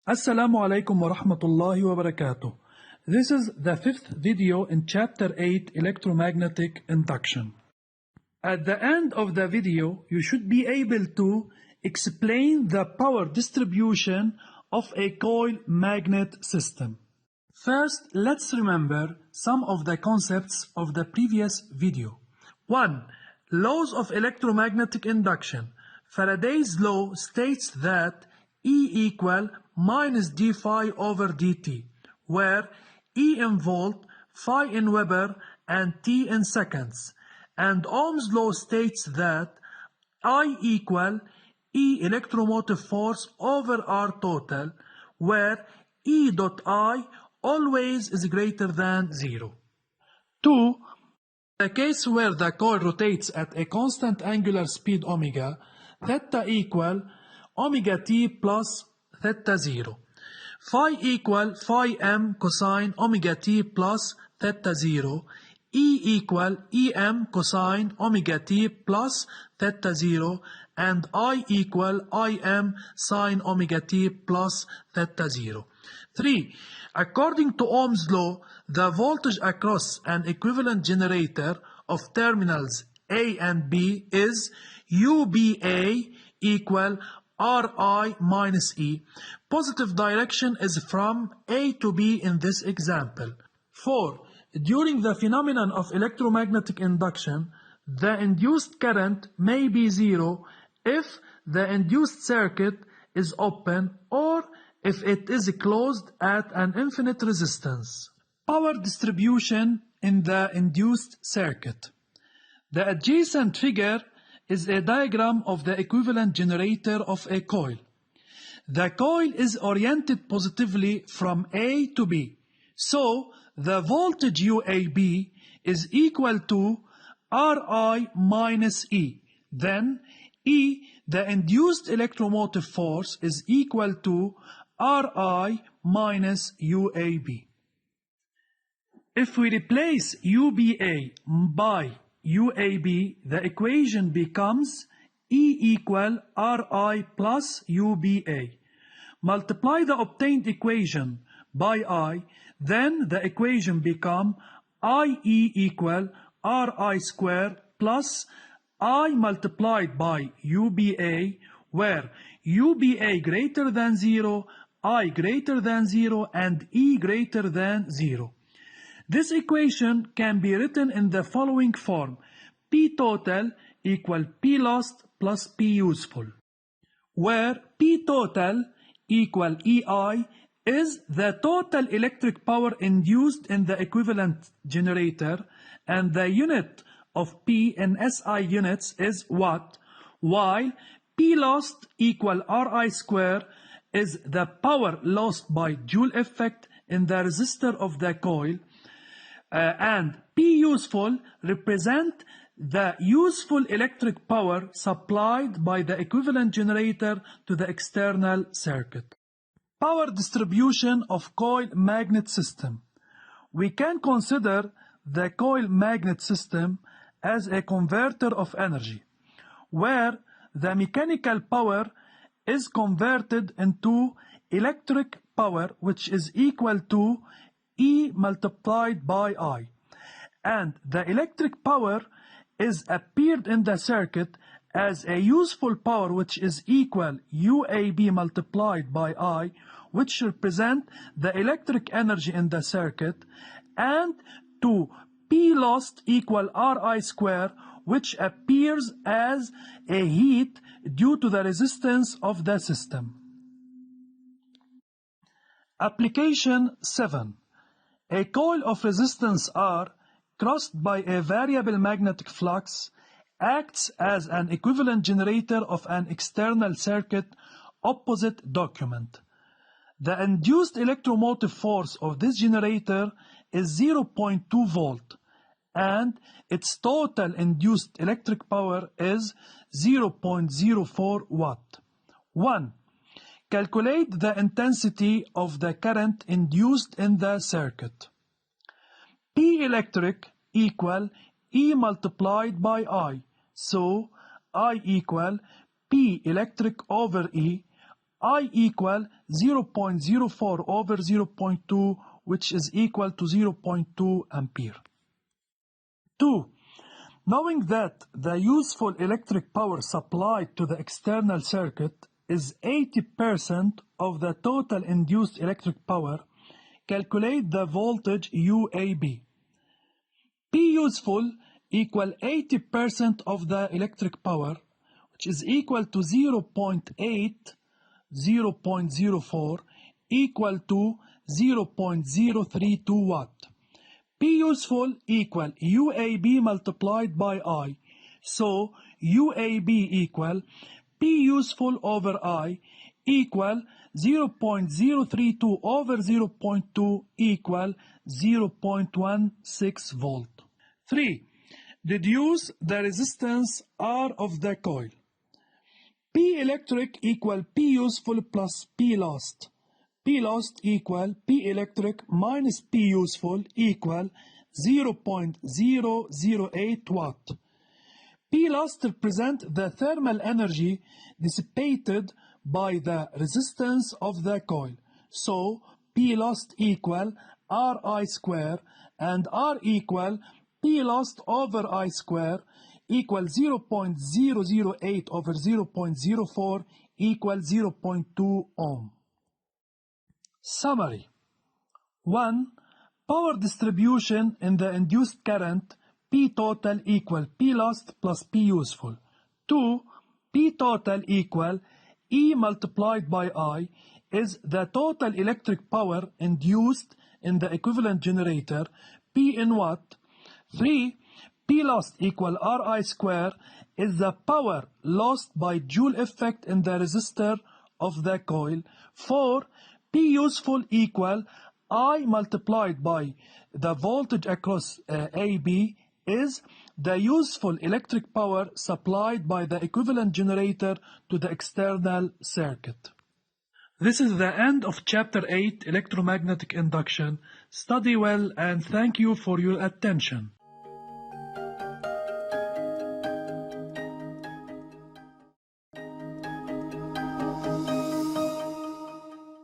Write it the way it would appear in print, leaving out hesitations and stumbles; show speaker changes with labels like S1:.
S1: Assalamu alaikum wa rahmatullahi wa barakatuh. This is the fifth video in Chapter 8 Electromagnetic Induction. At the end of the video, you should be able to explain the power distribution of a coil magnet system. First, let's remember some of the concepts of the previous video. 1. Laws of electromagnetic induction. Faraday's law states that E equal minus d phi over dt, where E in volt, phi in Weber, and t in seconds. And Ohm's law states that I equal E electromotive force over R total, where E dot I always is greater than 0. 2. The case where the coil rotates at a constant angular speed omega, theta equal omega t plus theta 0. Phi equal phi m cosine omega t plus theta 0. E equal em cosine omega t plus theta 0. And I equal im sine omega t plus theta 0. 3. According to Ohm's law, the voltage across an equivalent generator of terminals A and B is UBA equal Ri minus E. Positive direction is from A to B in this example. 4. During the phenomenon of electromagnetic induction, the induced current may be 0 if the induced circuit is open or if it is closed at an infinite resistance. Power distribution in the induced circuit. The adjacent figure is a diagram of the equivalent generator of a coil. The coil is oriented positively from A to B, so the voltage UAB is equal to Ri minus E. Then E, the induced electromotive force, is equal to Ri minus UAB. If we replace UBA by UAB, the equation becomes E equal Ri plus UBA. Multiply the obtained equation by I, then the equation becomes IE equal Ri square plus I multiplied by UBA, where UBA greater than 0, I greater than 0, and E greater than 0. This equation can be written in the following form: P total equal P lost plus P useful, where P total equal EI is the total electric power induced in the equivalent generator, and the unit of P in SI units is watt, while P lost equal Ri square is the power lost by Joule effect in the resistor of the coil, and P useful represent the useful electric power supplied by the equivalent generator to the external circuit. Power distribution of coil magnet system. We can consider the coil magnet system as a converter of energy, where the mechanical power is converted into electric power, which is equal to E multiplied by I, and the electric power is appeared in the circuit as a useful power, which is equal UAB multiplied by I, which represent the electric energy in the circuit, and to P lost equal Ri square, which appears as a heat due to the resistance of the system. Application 7. A coil of resistance R crossed by a variable magnetic flux acts as an equivalent generator of an external circuit. Opposite document. The induced electromotive force of this generator is 0.2 volt, and its total induced electric power is 0.04 watt. 1. Calculate the intensity of the current induced in the circuit. P electric equal E multiplied by I, so I equal P electric over E. I equal 0.04 over 0.2, which is equal to 0.2 ampere. 2. Knowing that the useful electric power supplied to the external circuit is 80% of the total induced electric power, calculate the voltage UAB. P useful equal 80% of the electric power, which is equal to 0.8, 0.04, equal to 0.032 watt. P useful equal UAB multiplied by I. So UAB equal P useful over I equal 0.032 over 0.2 equal 0.16 volt. 3. Deduce the resistance R of the coil. P electric equal P useful plus P lost. P lost equal P electric minus P useful equal 0.008 watt. P lost represents the thermal energy dissipated by the resistance of the coil. So P lost equal Ri square and R equal P lost over I square equal 0.008 over 0.04 equal 0.2 ohm. Summary. 1. Power distribution in the induced current P total equal P lost plus P useful. 2. P total equal E multiplied by I is the total electric power induced in the equivalent generator P in watt. 3. P lost equal Ri square is the power lost by Joule effect in the resistor of the coil. 4. P useful equal I multiplied by the voltage across AB is the useful electric power supplied by the equivalent generator to the external circuit. This is the end of Chapter 8, Electromagnetic Induction. Study well and thank you for your attention.